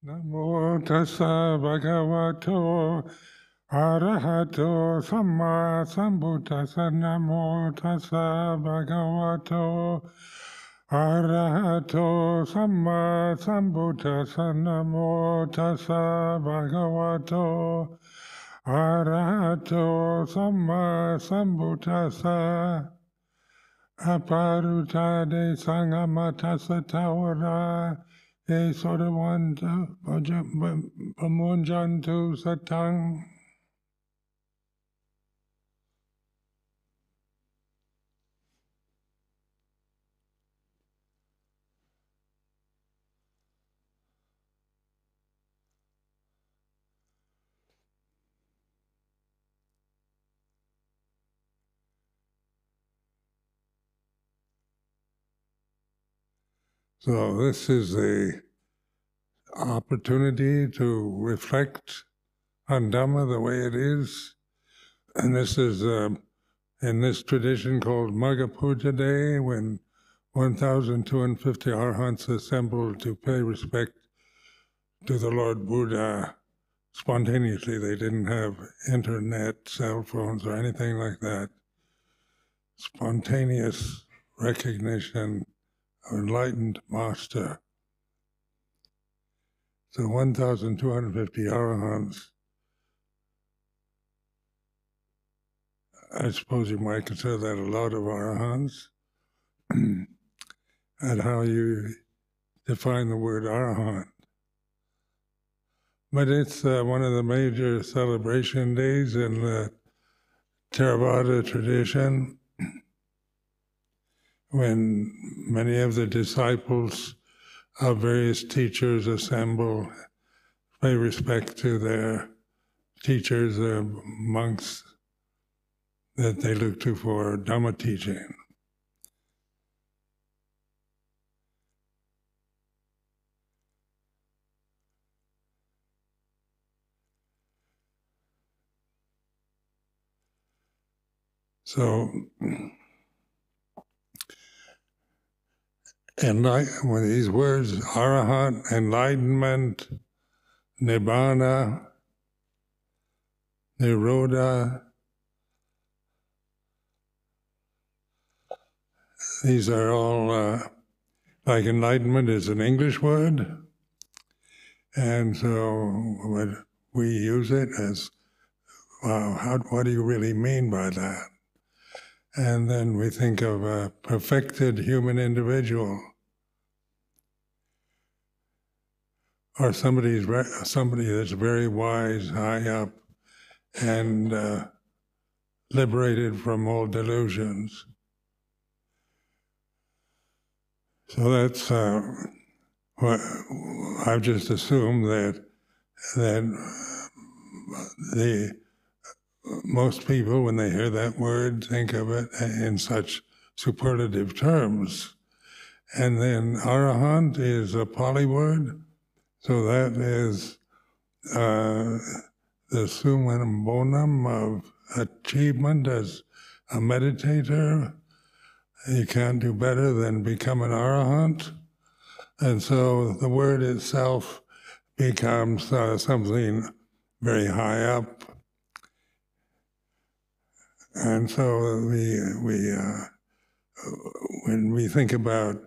Namo tassa bhagavato arahato samma sambuddhassa. Namo tassa bhagavato arahato samma sambuddhassa. Namo tassa bhagavato arahato samma sambuddhassa. Aparutade sangamatassa tawara. Ye sodavanta pamunjantu satang. So this is the opportunity to reflect on Dhamma the way it is. And this is in this tradition called Magga Puja Day, when 1,250 arhants assembled to pay respect to the Lord Buddha spontaneously. They didn't have internet, cell phones, or anything like that. Spontaneous recognition of enlightened master. So 1,250 arahants, I suppose you might consider that a lot of arahants. And how you define the word arahant. But it's one of the major celebration days in the Theravada tradition, when many of the disciples of various teachers assemble, pay respect to their teachers, their monks that they look to for Dhamma teaching. So, with these words, arahant, enlightenment, nibbana, nirodha, these are all, like enlightenment is an English word, and so when we use it as, wow, what do you really mean by that? And then we think of a perfected human individual, or somebody that's very wise, high up, and liberated from all delusions. So that's what I've just assumed, that most people, when they hear that word, think of it in such superlative terms. And then arahant is a Pali word, so that is the summum bonum of achievement as a meditator. You can't do better than become an arahant. And so the word itself becomes something very high up. And so when we think about,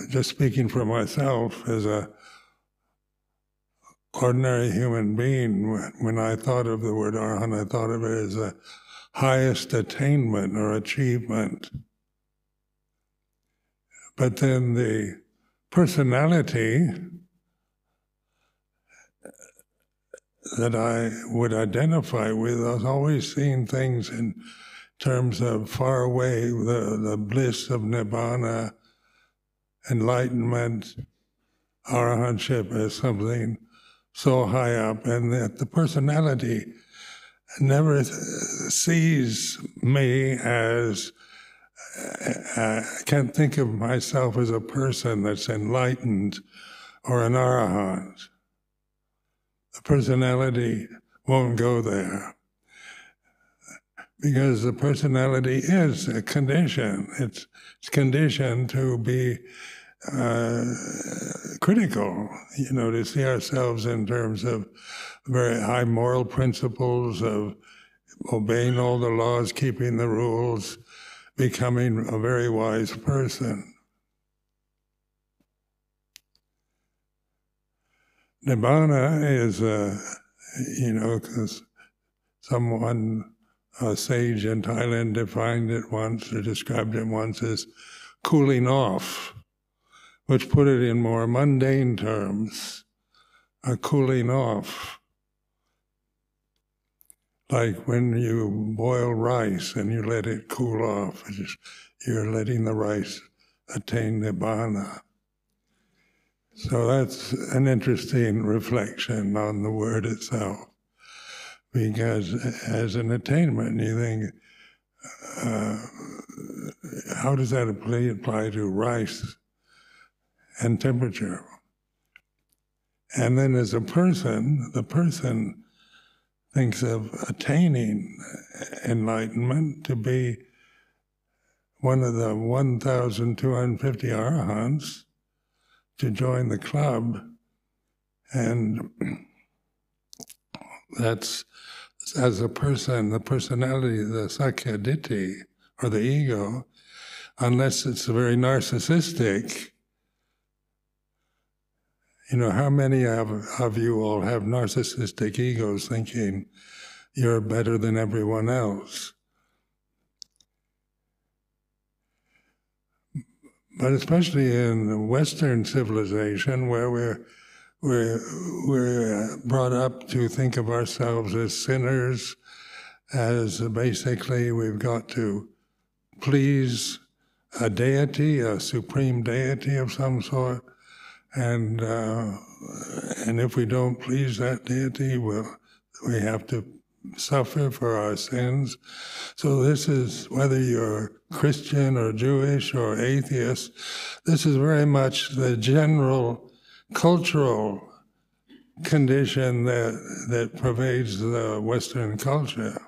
just speaking for myself as a ordinary human being, when I thought of the word arahant, I thought of it as the highest attainment or achievement. But then the personality that I would identify with, I was always seeing things in terms of far away, the bliss of nibbana, enlightenment, arahantship as something so high up, and that the personality never sees me as, I can't think of myself as a person that's enlightened or an arahant. The personality won't go there, because the personality is a condition. It's conditioned to be critical, to see ourselves in terms of very high moral principles of obeying all the laws, keeping the rules, becoming a very wise person. Nibbana is, because a sage in Thailand defined it once, or described it once as cooling off, which put it in more mundane terms, a cooling off. Like when you boil rice and you let it cool off, you're letting the rice attain nibbana. So that's an interesting reflection on the word itself, because as an attainment, you think, how does that apply to rice and temperature? And then as a person, the person thinks of attaining enlightenment to be one of the 1,250 arahants, to join the club, and that's, as a person, the personality, the sakya ditti, or the ego, unless it's very narcissistic. How many of you all have narcissistic egos thinking you're better than everyone else? But especially in Western civilization, where we're brought up to think of ourselves as sinners, as basically we've got to please a deity, a supreme deity of some sort, and if we don't please that deity, we have to suffer for our sins. So this is, whether you're Christian or Jewish or atheist, this is very much the general cultural condition that pervades the Western culture.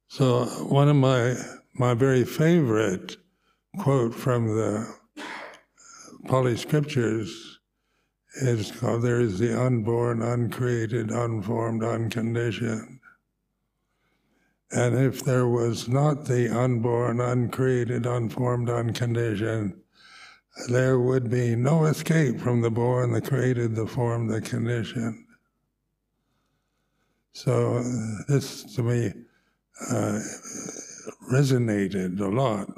So one of my very favorite quote from the Pali scriptures is called, "There is the unborn, uncreated, unformed, unconditioned." And if there was not the unborn, uncreated, unformed, unconditioned, there would be no escape from the born, the created, the formed, the conditioned. So this, to me, resonated a lot,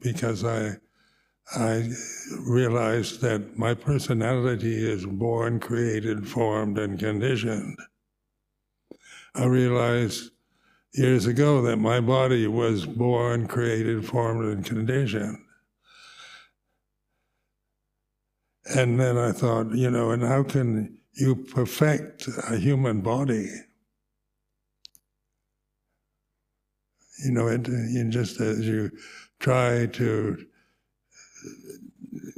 because I realized that my personality is born, created, formed, and conditioned. I realized years ago that my body was born, created, formed, and conditioned. And then I thought, and how can you perfect a human body? Just as you try to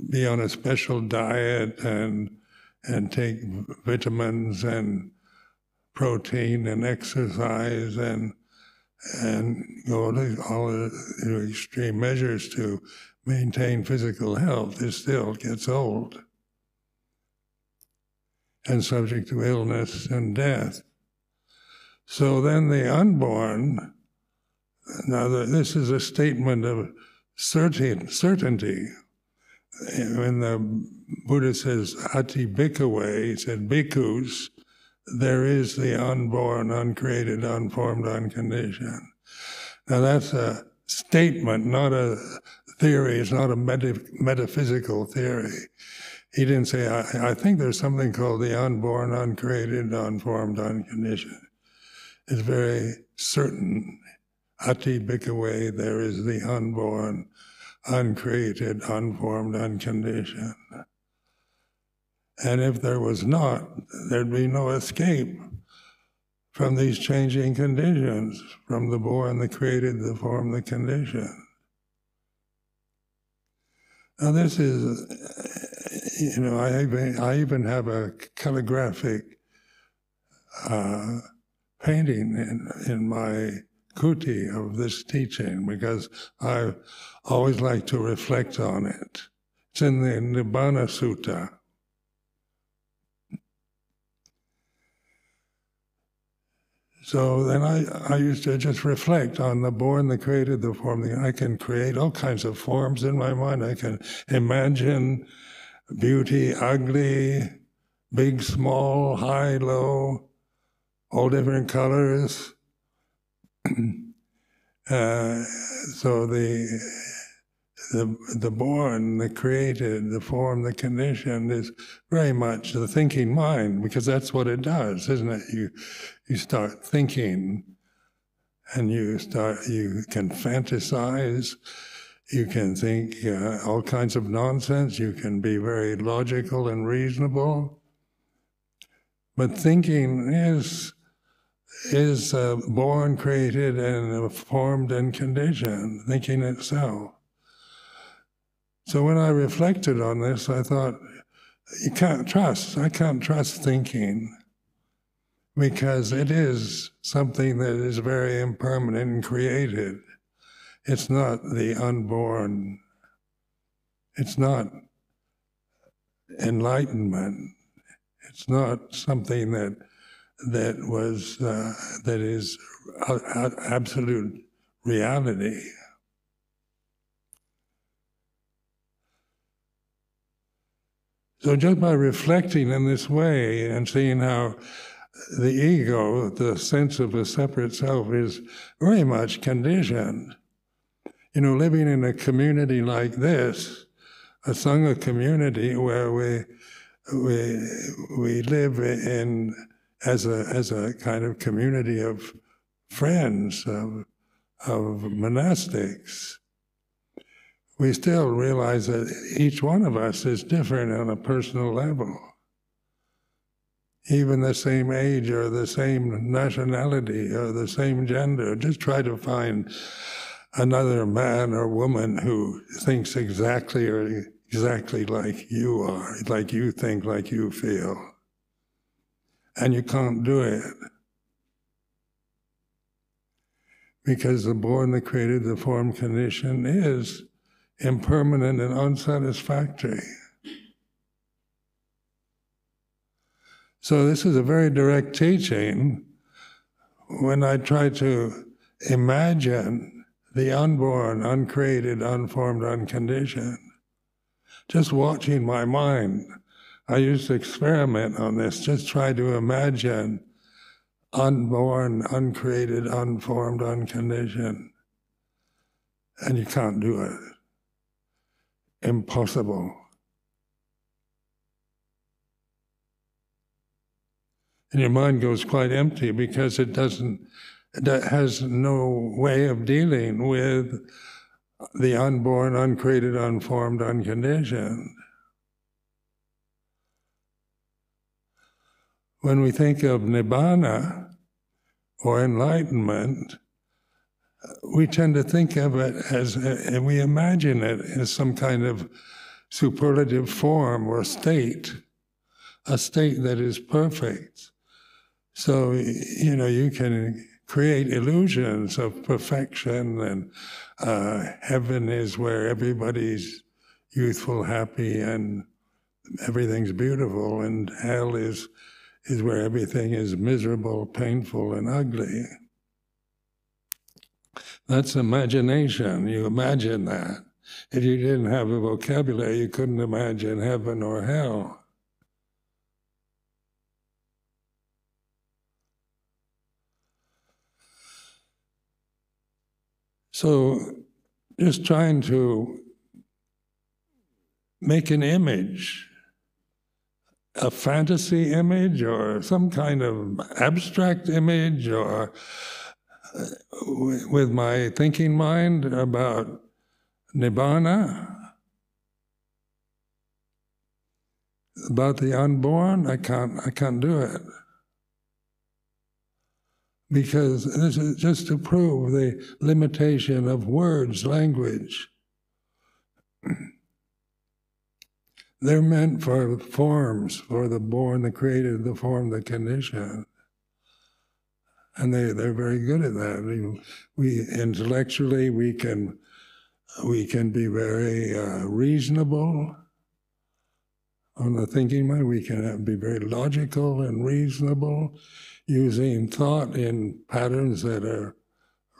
be on a special diet and take vitamins and protein and exercise and go to all the extreme measures to maintain physical health, it still gets old and subject to illness and death. So then the unborn, now this is a statement of certainty. When the Buddha says ati bhikkhave, he said, bhikkhus, there is the unborn, uncreated, unformed, unconditioned. Now that's a statement, not a theory. It's not a metaphysical theory. He didn't say, I think there's something called the unborn, uncreated, unformed, unconditioned. It's very certain. Ati bhikkhave, there is the unborn, uncreated, unformed, unconditioned. And if there was not, there'd be no escape from these changing conditions, from the born, the created, the formed, the conditioned. Now this is, I even have a calligraphic painting in my kuti of this teaching, because I always like to reflect on it. It's in the Nibbana Sutta. So then I used to just reflect on the born, the created, the form. I can create all kinds of forms in my mind. I can imagine beauty, ugly, big, small, high, low, all different colors. So the born, the created, the form, the conditioned is very much the thinking mind, because that's what it does, isn't it? You start thinking, and you can fantasize, you can think all kinds of nonsense, you can be very logical and reasonable. But thinking is born, created, and formed and conditioned, thinking itself. So when I reflected on this, I thought, I can't trust thinking, because it is something that is very impermanent and created. It's not the unborn. It's not enlightenment. It's not something that is absolute reality. So just by reflecting in this way and seeing how the ego, the sense of a separate self, is very much conditioned. Living in a community like this, a Sangha community where we live in as a kind of community of friends, of monastics, we still realize that each one of us is different on a personal level. Even the same age or the same nationality or the same gender, just try to find another man or woman who thinks exactly like you are, like you think, like you feel. And you can't do it. Because the born, the created, the form, condition is impermanent and unsatisfactory. So this is a very direct teaching when I try to imagine the unborn, uncreated, unformed, unconditioned. Just watching my mind. I used to experiment on this, just try to imagine unborn, uncreated, unformed, unconditioned. And you can't do it. Impossible. And your mind goes quite empty because it has no way of dealing with the unborn, uncreated, unformed, unconditioned. When we think of Nibbana or enlightenment, we tend to think of it as, and we imagine it as some kind of superlative form or state, a state that is perfect. So, you can create illusions of perfection, and heaven is where everybody's youthful, happy, and everything's beautiful, and hell is where everything is miserable, painful, and ugly. That's imagination. You imagine that. If you didn't have a vocabulary, you couldn't imagine heaven or hell. So, just trying to make an image, a fantasy image or some kind of abstract image, or with my thinking mind about Nibbana, about the unborn, I can't do it. Because this is just to prove the limitation of words, language. They're meant for forms, for the born, the created, the form, the conditioned. And they're very good at that. We intellectually, we can be very reasonable on the thinking mind. We can be very logical and reasonable, using thought in patterns that are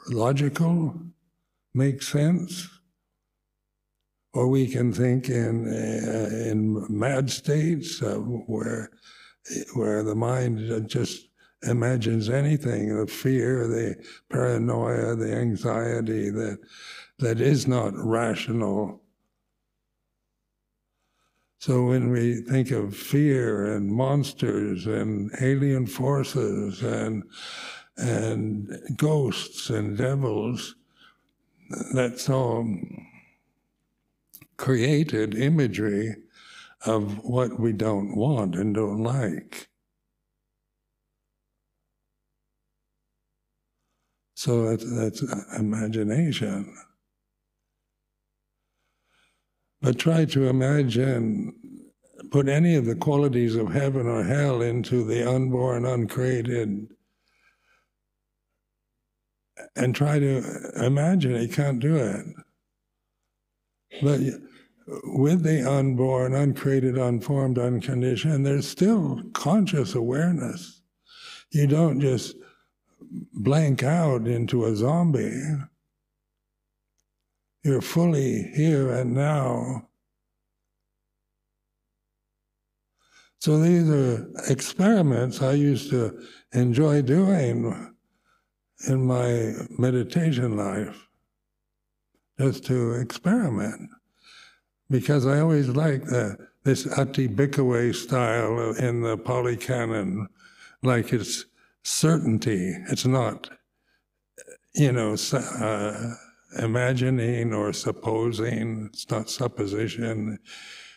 logical, make sense. Or we can think in mad states where the mind just imagines anything, the fear, the paranoia, the anxiety that is not rational. So when we think of fear and monsters and alien forces and ghosts and devils, that's all created imagery of what we don't want and don't like. So that's imagination. But try to imagine, put any of the qualities of heaven or hell into the unborn, uncreated, and try to imagine it. You can't do it. But with the unborn, uncreated, unformed, unconditioned, there's still conscious awareness. You don't just blank out into a zombie. You're fully here and now. So these are experiments I used to enjoy doing in my meditation life, just to experiment. Because I always liked this Ati Bhikkhave style in the Pali Canon, like it's certainty. It's not, imagining or supposing. It's not supposition.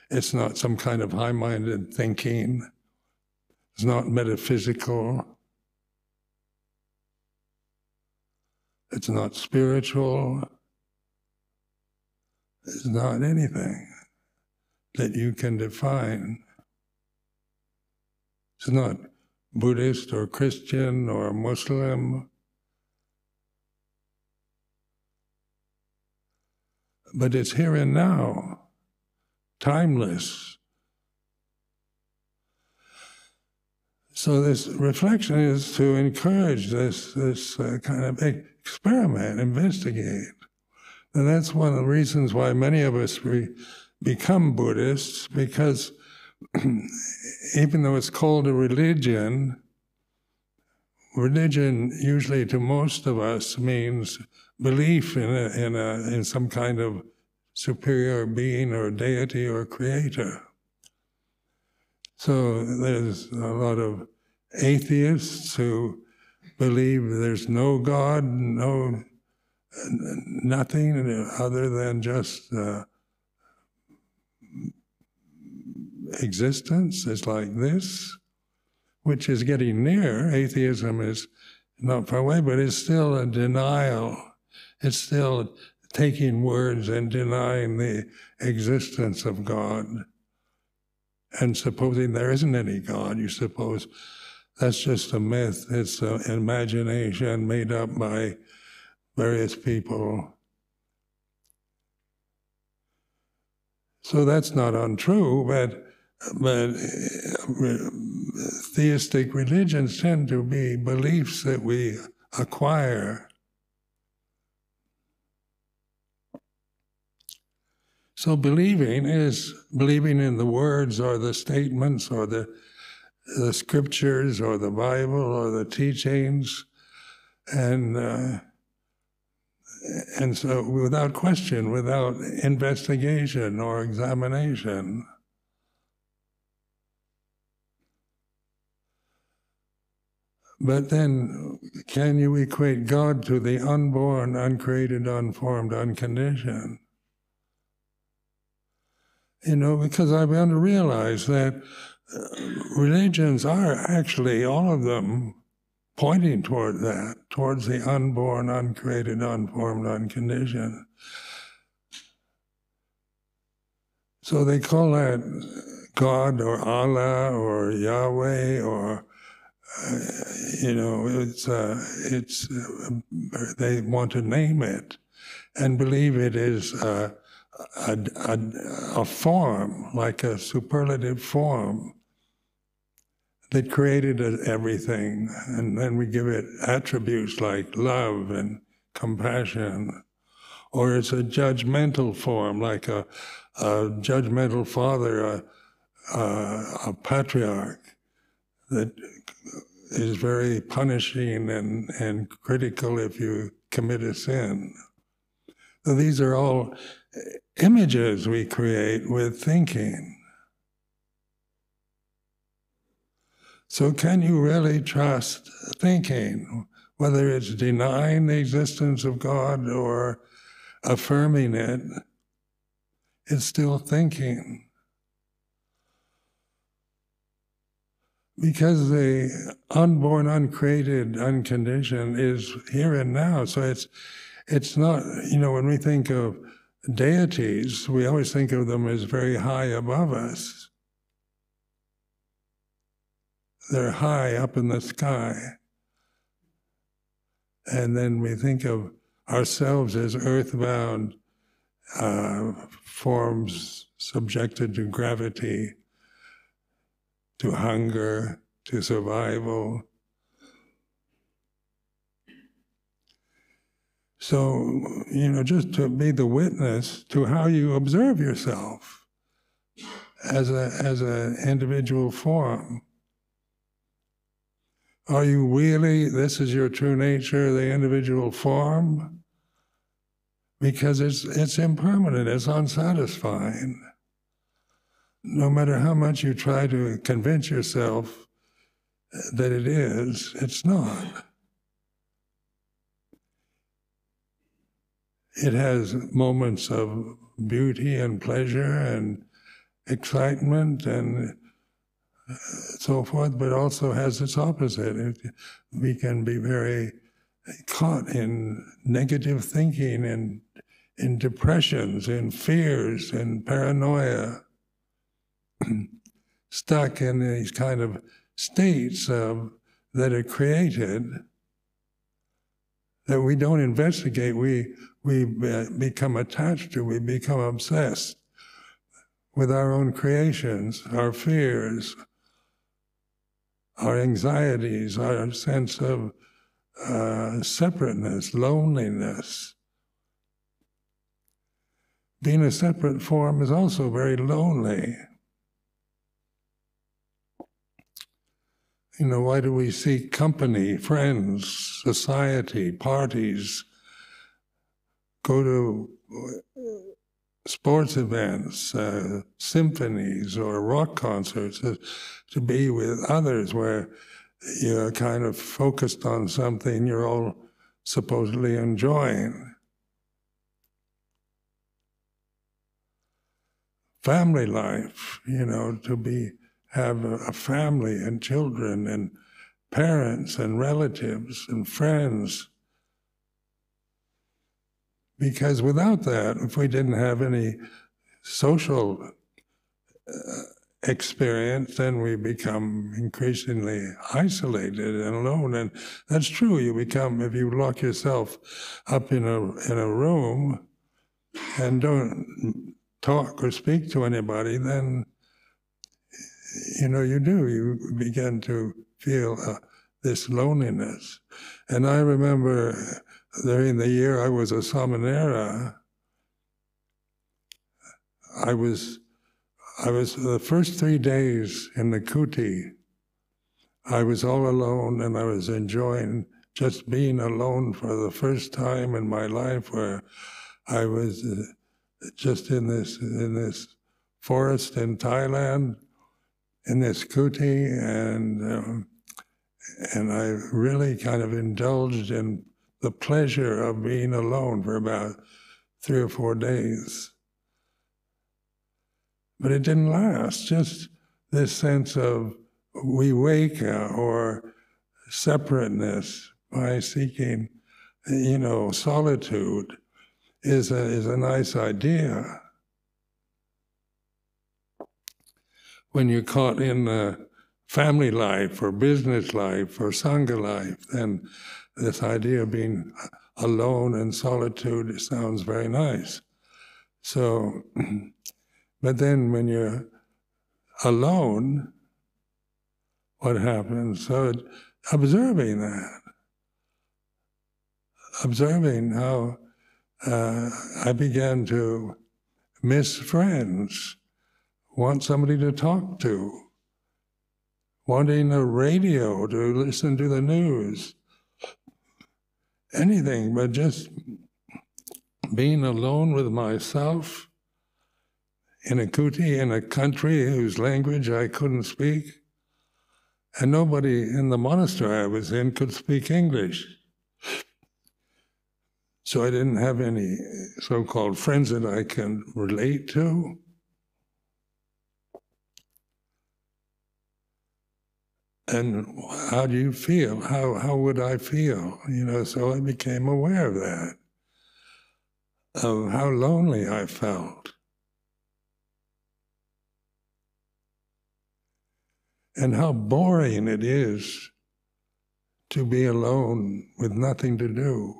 It's not some kind of high-minded thinking. It's not metaphysical. It's not spiritual. It's not anything that you can define. It's not Buddhist or Christian or Muslim. But it's here and now, timeless. So this reflection is to encourage this kind of experiment, investigate. And that's one of the reasons why many of us become Buddhists, because even though it's called a religion usually to most of us means belief in some kind of superior being or deity or creator. So there's a lot of atheists who believe there's no God, nothing other than just existence is like this, which is getting near. Atheism is not far away, but it's still a denial. It's still taking words and denying the existence of God and supposing there isn't any God. You suppose that's just a myth. It's an imagination made up by various people. So that's not untrue, but theistic religions tend to be beliefs that we acquire. So believing is believing in the words or the statements or the scriptures or the Bible or the teachings, and so without question, without investigation or examination. But then, can you equate God to the unborn, uncreated, unformed, unconditioned? Because I've begun to realize that religions are actually, all of them, pointing toward that, towards the unborn, uncreated, unformed, unconditioned. So they call that God or Allah or Yahweh or they want to name it and believe it is a form, like a superlative form that created everything, and then we give it attributes like love and compassion. Or it's a judgmental form, like a judgmental father, a patriarch that is very punishing and critical if you commit a sin. So these are all images we create with thinking. So can you really trust thinking, whether it's denying the existence of God or affirming it? It's still thinking. Because the unborn, uncreated, unconditioned is here and now. So it's not, when we think of deities, we always think of them as very high above us. They're high up in the sky. And then we think of ourselves as earthbound forms subjected to gravity, to hunger, to survival. So, just to be the witness to how you observe yourself as an individual form. Are you really, this is your true nature, the individual form? Because it's impermanent, it's unsatisfying. No matter how much you try to convince yourself that it is, it's not. It has moments of beauty and pleasure and excitement and so forth, but also has its opposite. We can be very caught in negative thinking and in depressions, in fears, in paranoia, stuck in these kind of states that are created that we don't investigate. We become attached to, we become obsessed with our own creations, our fears, our anxieties, our sense of separateness, loneliness. Being a separate form is also very lonely. Why do we seek company, friends, society, parties, go to sports events, symphonies or rock concerts, to be with others where you're kind of focused on something you're all supposedly enjoying. Family life, to have a family and children and parents and relatives and friends. Because without that, if we didn't have any social experience, then we become increasingly isolated and alone. And that's true. You become, if you lock yourself up in a room and don't talk or speak to anybody, then you begin to feel this loneliness. And I remember during the year I was a samanera, I was the first 3 days in the kuti, I was all alone, and I was enjoying just being alone for the first time in my life, where I was just in this forest in Thailand, in this kuti, and I really kind of indulged in the pleasure of being alone for about 3 or 4 days. But it didn't last, just this sense of viveka or separateness by seeking, solitude is a nice idea. When you're caught in the family life or business life or Sangha life, then this idea of being alone in solitude sounds very nice. So, but then when you're alone, what happens? So observing that, observing how I began to miss friends, want somebody to talk to, wanting a radio to listen to the news, anything but just being alone with myself in a kuti, in a country whose language I couldn't speak, and nobody in the monastery I was in could speak English. So I didn't have any so-called friends that I can relate to. And how do you feel? How would I feel? So I became aware of that, of how lonely I felt. And how boring it is to be alone with nothing to do.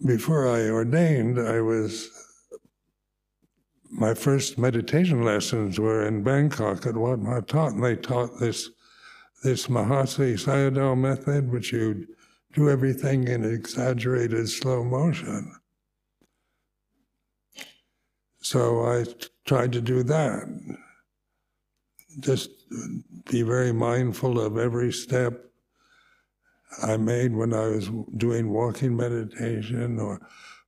Before I ordained, my first meditation lessons were in Bangkok at Wat Ma Taught, and they taught this Mahasi Sayadaw method, which you do everything in exaggerated slow motion. So I tried to do that. Just be very mindful of every step I made when I was doing walking meditation, or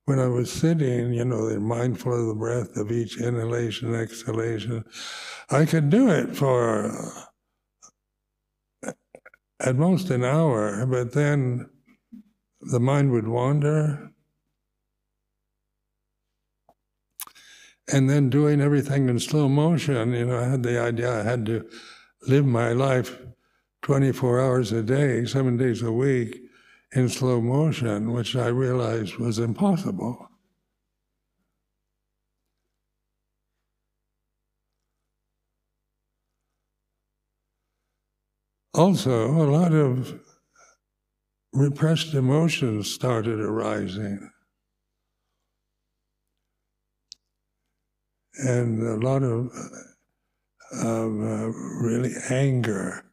when I was sitting, they're mindful of the breath of each inhalation, exhalation. I could do it for at most an hour, but then the mind would wander. And then doing everything in slow motion, I had the idea I had to live my life 24 hours a day, 7 days a week, in slow motion, which I realized was impossible. Also, a lot of repressed emotions started arising. And a lot of really anger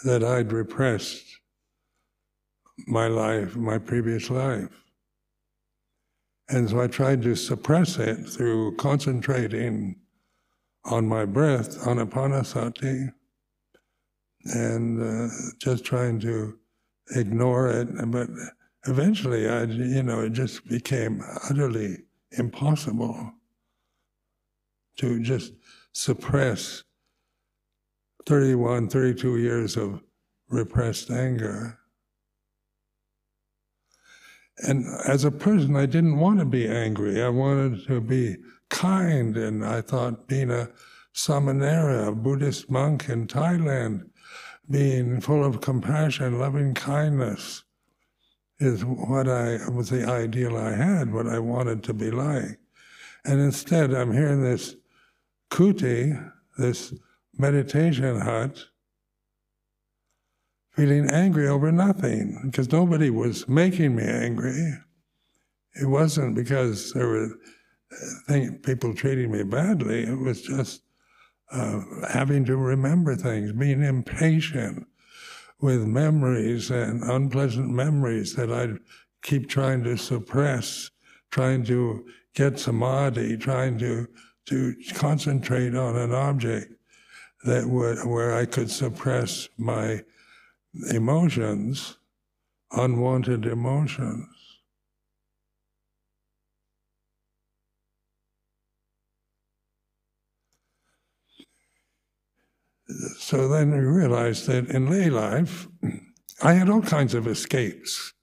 that I'd repressed my previous life. And so I tried to suppress it through concentrating on my breath, anapanasati, and just trying to ignore it. But eventually, it just became utterly impossible to just suppress 31, 32 years of repressed anger. And as a person, I didn't want to be angry. I wanted to be kind, and I thought being a samanera, a Buddhist monk in Thailand, being full of compassion, loving kindness, was the ideal I had, what I wanted to be like. And instead, I'm here in this kuti, this meditation hut, feeling angry over nothing, because nobody was making me angry. It wasn't because there were people treating me badly. It was just having to remember things, being impatient with memories and unpleasant memories that I'd keep trying to suppress, trying to get samadhi, trying to concentrate on an object where I could suppress my emotions, unwanted emotions. So then we realized that in lay life, I had all kinds of escapes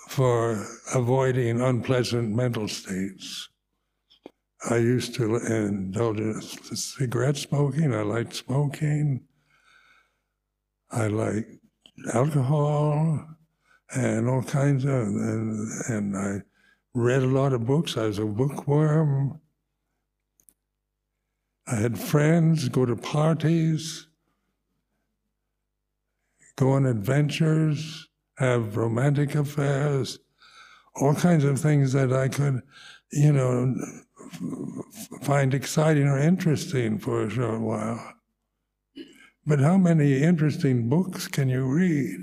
for avoiding unpleasant mental states. I used to indulge in cigarette smoking. I liked smoking. I liked alcohol. and all kinds of, and I read a lot of books. I was a bookworm. I had friends, go to parties, go on adventures, have romantic affairs, all kinds of things that I could, find exciting or interesting for a short while. But how many interesting books can you read?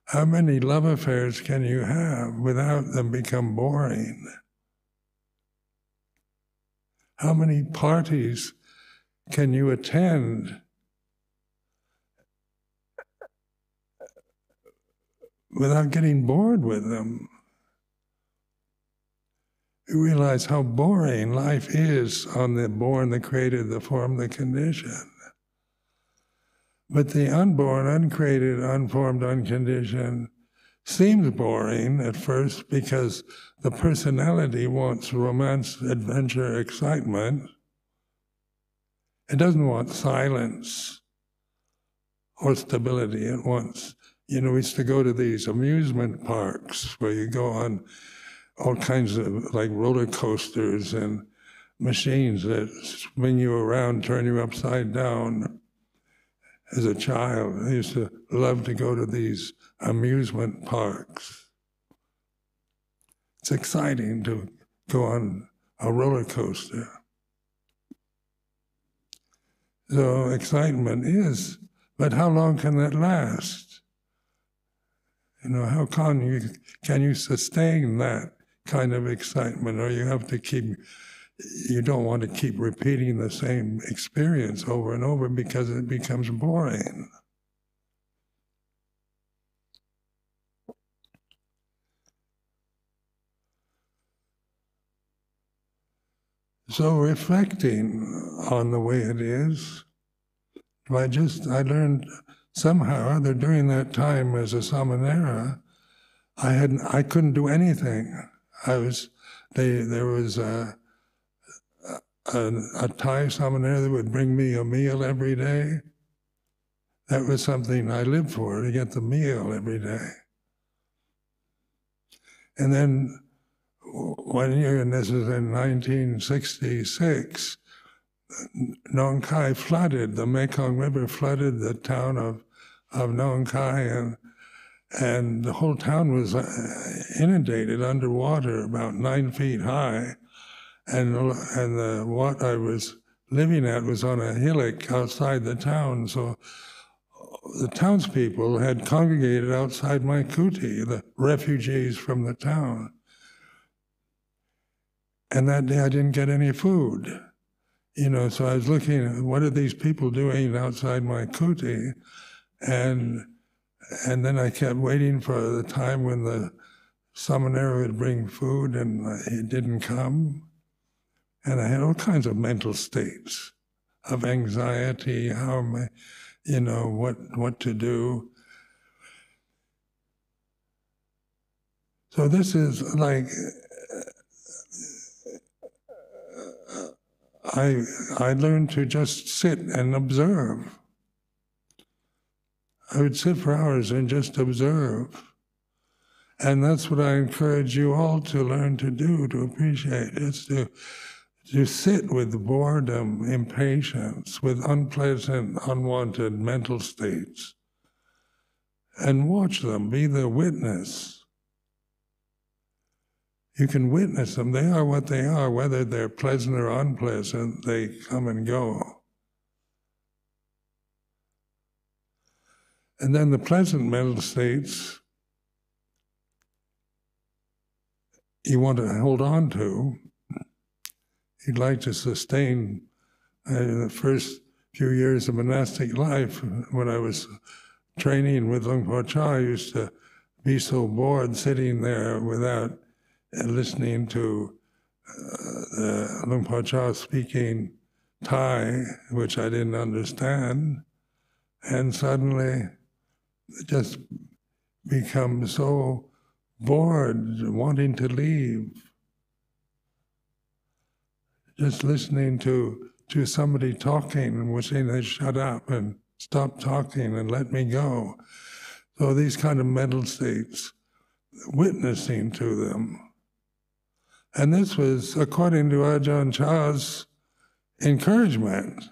How many love affairs can you have without them become boring? How many parties can you attend without getting bored with them? You realize how boring life is on the born, the created, the form, the conditioned. But the unborn, uncreated, unformed, unconditioned seems boring at first because the personality wants romance, adventure, excitement. It doesn't want silence or stability. It wants, we used to go to these amusement parks where you go on all kinds of like roller coasters and machines that swing you around, turn you upside down. As a child, I used to love to go to these amusement parks. It's exciting to go on a roller coaster. So excitement is, but how long can that last? How can you sustain that kind of excitement, or you have to you don't want to keep repeating the same experience over and over because it becomes boring. So reflecting on the way it is, I learned somehow or other during that time as a samanera, I couldn't do anything. There was a Thai samanera that would bring me a meal every day. That was something I lived for, to get the meal every day. And then one year, and this is in 1966, Nong Khai flooded, the Mekong River flooded the town of Nong Khai, and the whole town was inundated underwater, about 9 feet high. And what I was living at was on a hillock outside the town, so the townspeople had congregated outside my kuti, the refugees from the town. And that day I didn't get any food, so I was looking at what are these people doing outside my kuti, and then I kept waiting for the time when the samanera would bring food, and it didn't come. And I had all kinds of mental states of anxiety, how am I, what to do. So this is like, I learned to just sit and observe. I would sit for hours and just observe. And that's what I encourage you all to learn to do, to appreciate. It's to sit with boredom, impatience, with unpleasant, unwanted mental states, and watch them, be the witness. You can witness them. They are what they are, whether they're pleasant or unpleasant, they come and go. And then the pleasant mental states you want to hold on to. You'd like to sustain. In the first few years of monastic life, when I was training with Luang Por Chah, I used to be so bored sitting there without listening to Luang Por Chah speaking Thai, which I didn't understand, and suddenly just become so bored, wanting to leave. Just listening to somebody talking and wishing they'd shut up and stop talking and let me go. So these kind of mental states, witnessing to them. And this was according to Ajahn Chah's encouragement.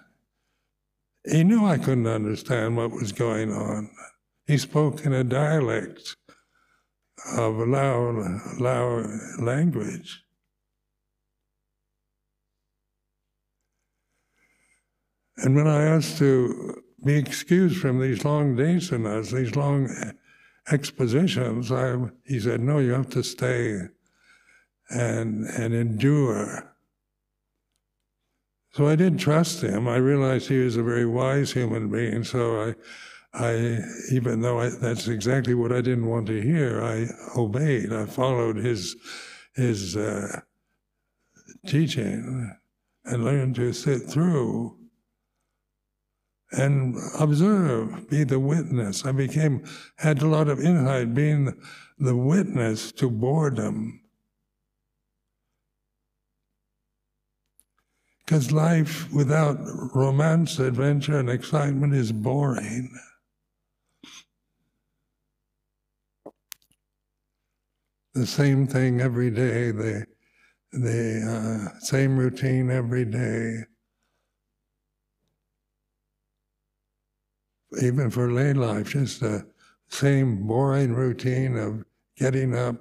He knew I couldn't understand what was going on. He spoke in a dialect of Lao language. And when I asked to be excused from these long desanas, these long expositions, he said, no, you have to stay and endure. So I did trust him. I realized he was a very wise human being, so I even though that's exactly what I didn't want to hear, I obeyed. I followed his teaching and learned to sit through and observe, be the witness. I had a lot of insight being the witness to boredom. Because life without romance, adventure, and excitement is boring. The same thing every day, the same routine every day. Even for lay life, just the same boring routine of getting up,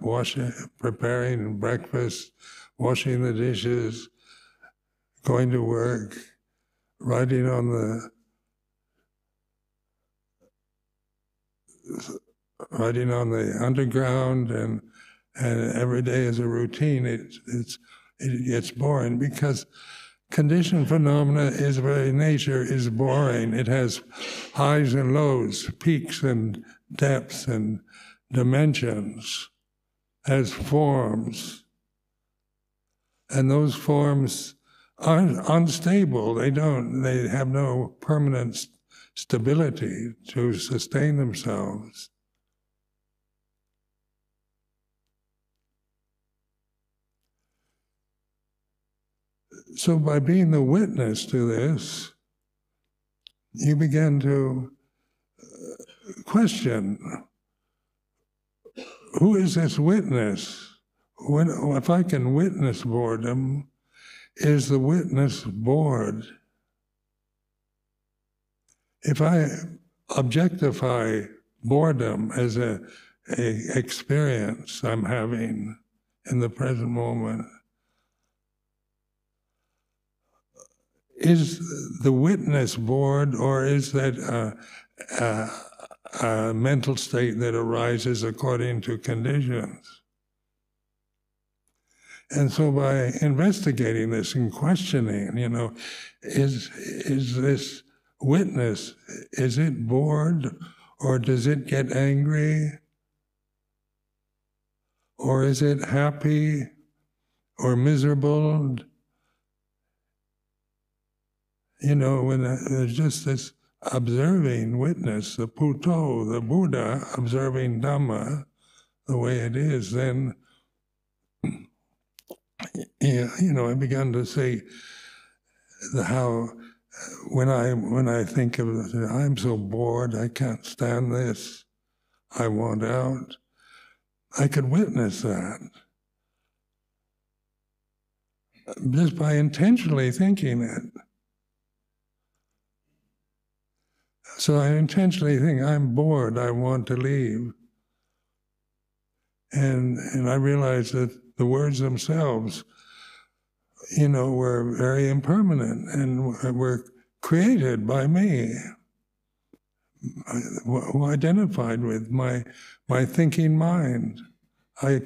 preparing breakfast, washing the dishes, going to work, riding on the underground, and every day is a routine. It gets boring because conditioned phenomena, its very nature is boring. It has highs and lows, peaks and depths and dimensions, has forms. And those forms are unstable. They have no permanent stability to sustain themselves. So by being the witness to this, you begin to question, who is this witness? If I can witness boredom, is the witness bored? If I objectify boredom as a experience I'm having in the present moment, is the witness bored, or is that a mental state that arises according to conditions? And so by investigating this and questioning, is this witness, is it bored, or does it get angry, or is it happy or miserable? When there's just this observing witness, the Puto, the Buddha, observing Dhamma the way it is, then, I began to see how, when I think of it, I'm so bored, I can't stand this, I want out, I could witness that. Just by intentionally thinking it. So I intentionally think, I'm bored, I want to leave. And I realized that the words themselves, were very impermanent and were created by me, who identified with my thinking mind. I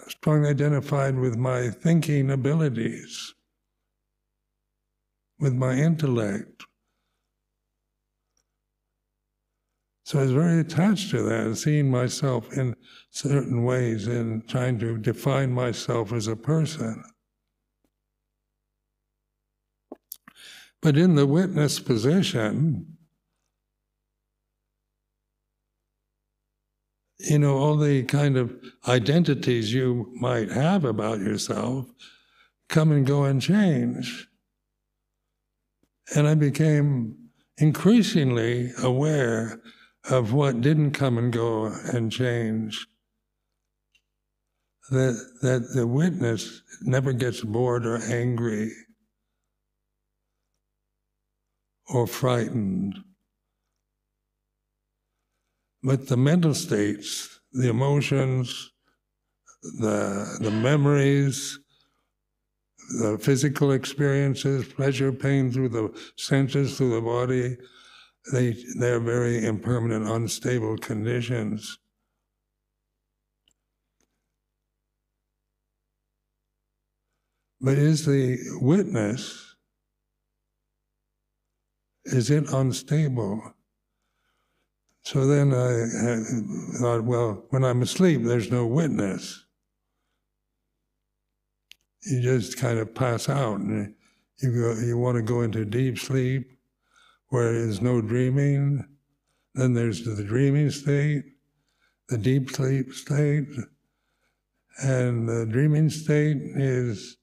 strongly identified with my thinking abilities, with my intellect. So I was very attached to that, seeing myself in certain ways and trying to define myself as a person. But in the witness position, all the kind of identities you might have about yourself come and go and change. And I became increasingly aware of what didn't come and go and change, that the witness never gets bored or angry or frightened. But the mental states, the emotions, the memories, the physical experiences, pleasure, pain through the senses, through the body, they're very impermanent, unstable conditions. But is the witness, is it unstable? So then I thought, well, when I'm asleep, there's no witness. You just kind of pass out, and you want to go into deep sleep where there's no dreaming. Then there's the dreaming state, the deep sleep state, and the dreaming state is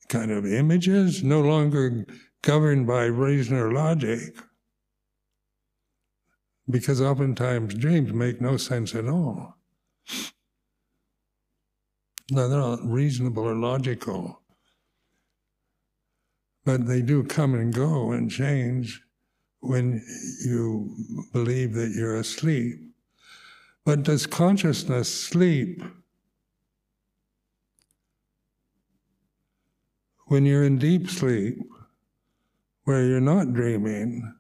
kind of images, no longer governed by reason or logic, because oftentimes dreams make no sense at all. No, they're not reasonable or logical, but they do come and go and change when you believe that you're asleep. But does consciousness sleep? When you're in deep sleep, where you're not dreaming,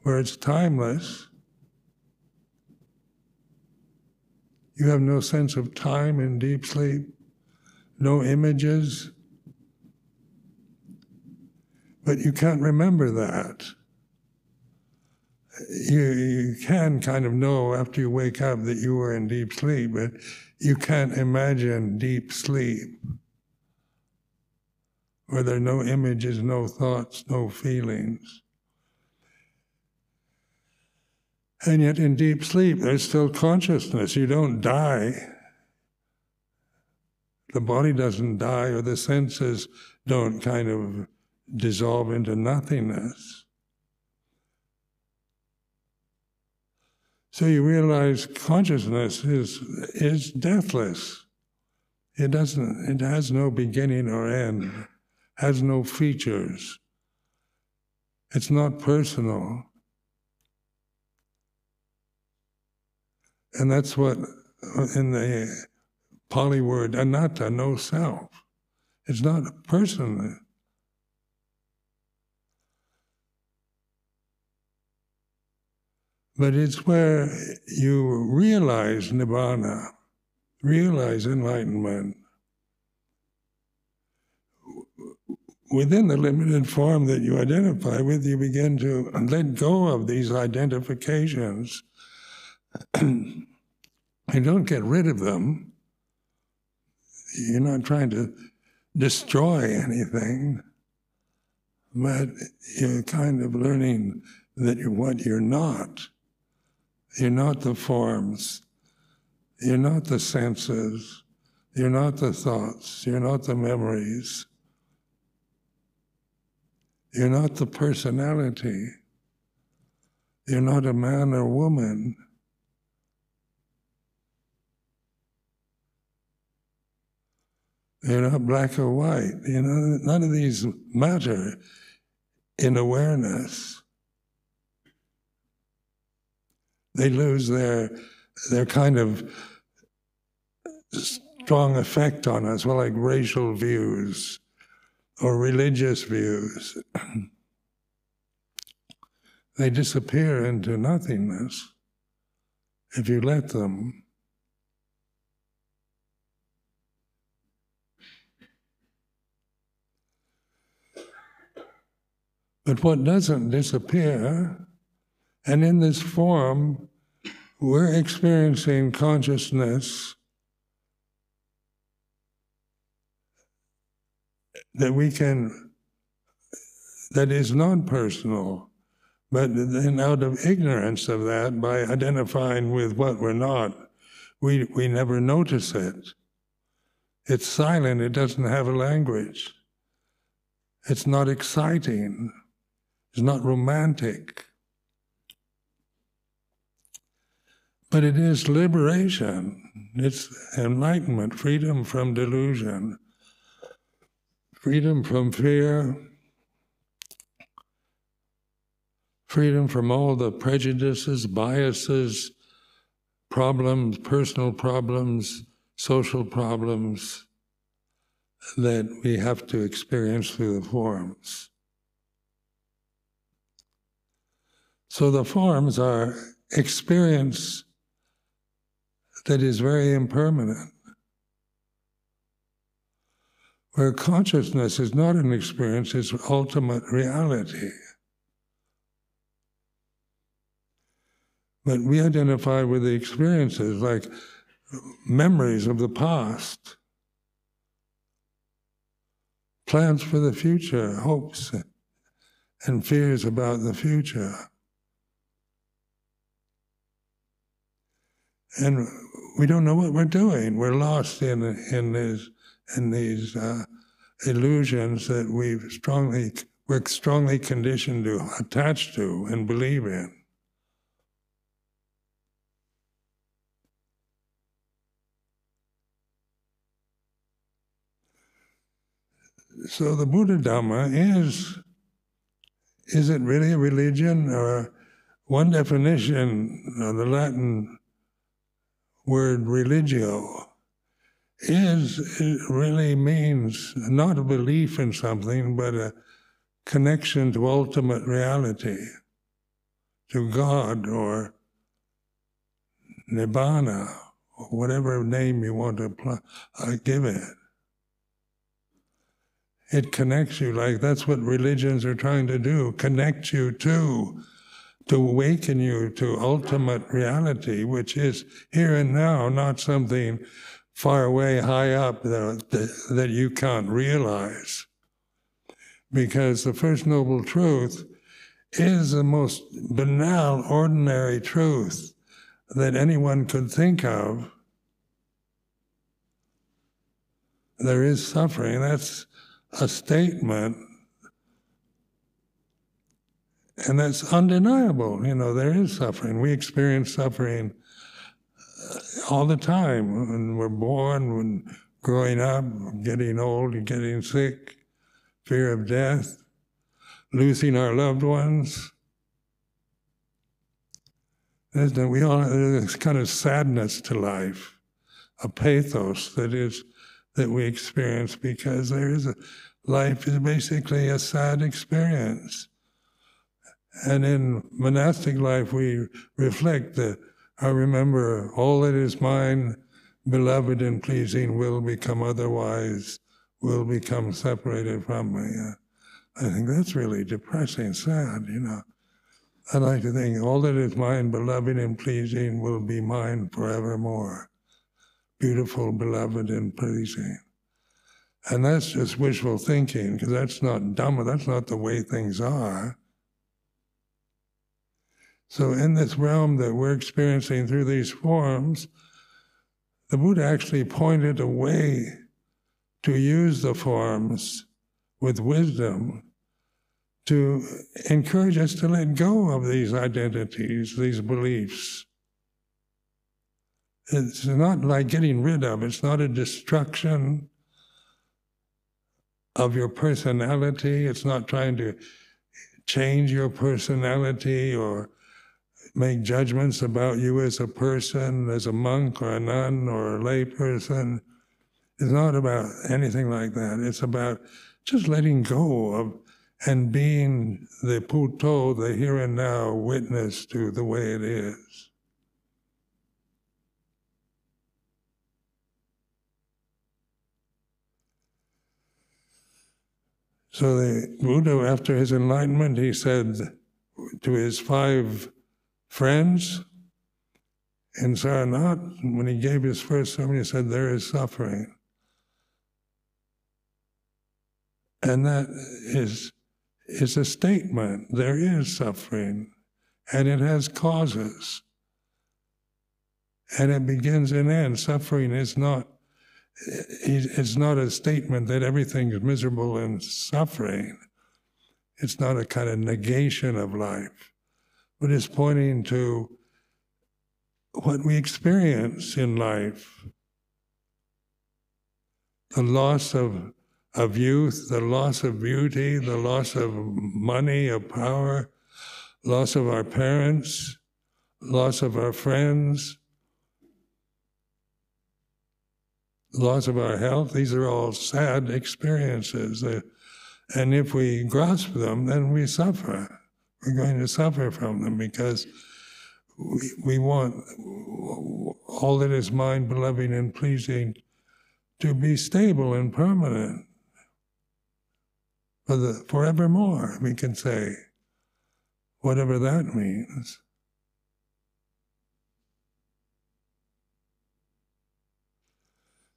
where it's timeless, you have no sense of time in deep sleep, no images, but you can't remember that. You can kind of know after you wake up that you were in deep sleep, but you can't imagine deep sleep, where there are no images, no thoughts, no feelings. And yet in deep sleep, there's still consciousness. You don't die. The body doesn't die, or the senses don't kind of dissolve into nothingness. So you realize consciousness is deathless. It has no beginning or end, has no features. It's not personal. And that's what, in the Pali word, anatta, no self. It's not personal. But it's where you realize nibbana, realize enlightenment. Within the limited form that you identify with, you begin to let go of these identifications. You don't get rid of them. You're not trying to destroy anything, but you're kind of learning that what you're not. You're not the forms. You're not the senses. You're not the thoughts. You're not the memories. You're not the personality. You're not a man or woman. You're not black or white. You know, none of these matter in awareness. They lose their kind of strong effect on us, well, like racial views or religious views. They disappear into nothingness if you let them. But what doesn't disappear, and in this form, we're experiencing consciousness that is non-personal, but then out of ignorance of that, by identifying with what we're not, we never notice it. It's silent, it doesn't have a language. It's not exciting. It's not romantic. But it is liberation. It's enlightenment, freedom from delusion, freedom from fear, freedom from all the prejudices, biases, problems, personal problems, social problems that we have to experience through the forms. So the forms are experience that is very impermanent, where consciousness is not an experience, it's ultimate reality. But we identify with the experiences like memories of the past, plans for the future, hopes and fears about the future. And we don't know what we're doing. We're lost in these illusions that we're strongly conditioned to attach to and believe in. So the Buddha Dhamma is it really a religion? Or one definition of the Latin word religio it really means not a belief in something, but a connection to ultimate reality, to God or Nibbana, or whatever name you want to give it. It connects you, like that's what religions are trying to do, connect you to awaken you to ultimate reality, which is here and now, not something far away, high up that you can't realize. Because the First Noble Truth is the most banal, ordinary truth that anyone could think of. There is suffering. That's a statement, and that's undeniable. There is suffering. We experience suffering all the time. When we're born, when growing up, getting old, getting sick, fear of death, losing our loved ones. There's kind of sadness to life, a pathos that we experience because life is basically a sad experience. And in monastic life we reflect that, I remember, all that is mine, beloved and pleasing, will become otherwise, will become separated from me. I think that's really depressing, sad, I like to think, all that is mine, beloved and pleasing, will be mine forevermore. Beautiful, beloved, and pleasing. And that's just wishful thinking, because that's not Dhamma, that's not the way things are. So in this realm that we're experiencing through these forms, the Buddha actually pointed a way to use the forms with wisdom to encourage us to let go of these identities, these beliefs. It's not like getting rid of, it's not a destruction of your personality. It's not trying to change your personality or make judgments about you as a person, as a monk or a nun or a lay person. It's not about anything like that. It's about just letting go of and being the Puto, the here and now witness to the way it is. So the Buddha, after his enlightenment, he said to his 5 friends in Saranat, when he gave his first sermon, he said, there is suffering. And that is a statement. There is suffering, and it has causes. And it begins and ends. Suffering is not a statement that everything is miserable and suffering. It's not a kind of negation of life, but it's pointing to what we experience in life. The loss of youth, the loss of beauty, the loss of money, of power, loss of our parents, loss of our friends, loss of our health. These are all sad experiences. And if we grasp them, then we suffer. We're going to suffer from them because we want all that is mind-loving and pleasing to be stable and permanent. Forevermore, we can say, whatever that means.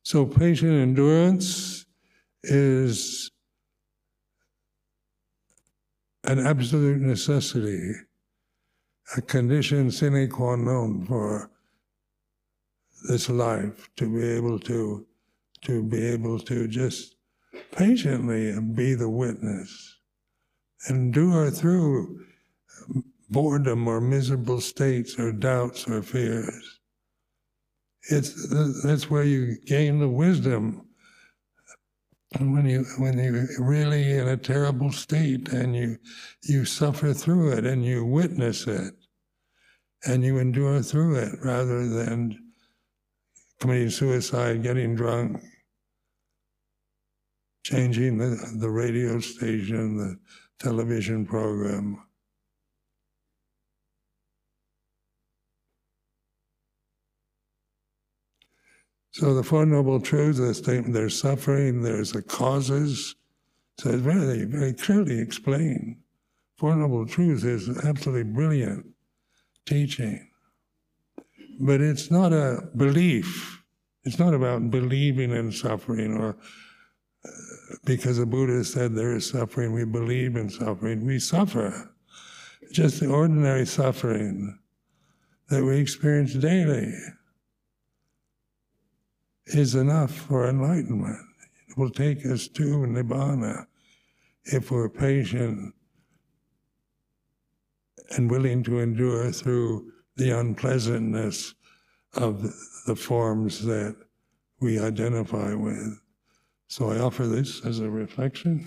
So patient endurance is an absolute necessity, a condition sine qua non for this life, to be able to just patiently be the witness, endure through boredom or miserable states or doubts or fears. That's where you gain the wisdom. And when you're really in a terrible state and you suffer through it and you witness it and you endure through it rather than committing suicide, getting drunk, changing the radio station, the television program. So the Four Noble Truths, the statement, there's suffering, there's the causes. So it's very, very clearly explained. Four Noble Truths is absolutely brilliant teaching. But it's not a belief. It's not about believing in suffering or because the Buddha said there is suffering, we believe in suffering. We suffer. Just the ordinary suffering that we experience daily is enough for enlightenment. It will take us to Nibbana if we're patient and willing to endure through the unpleasantness of the forms that we identify with. So I offer this as a reflection.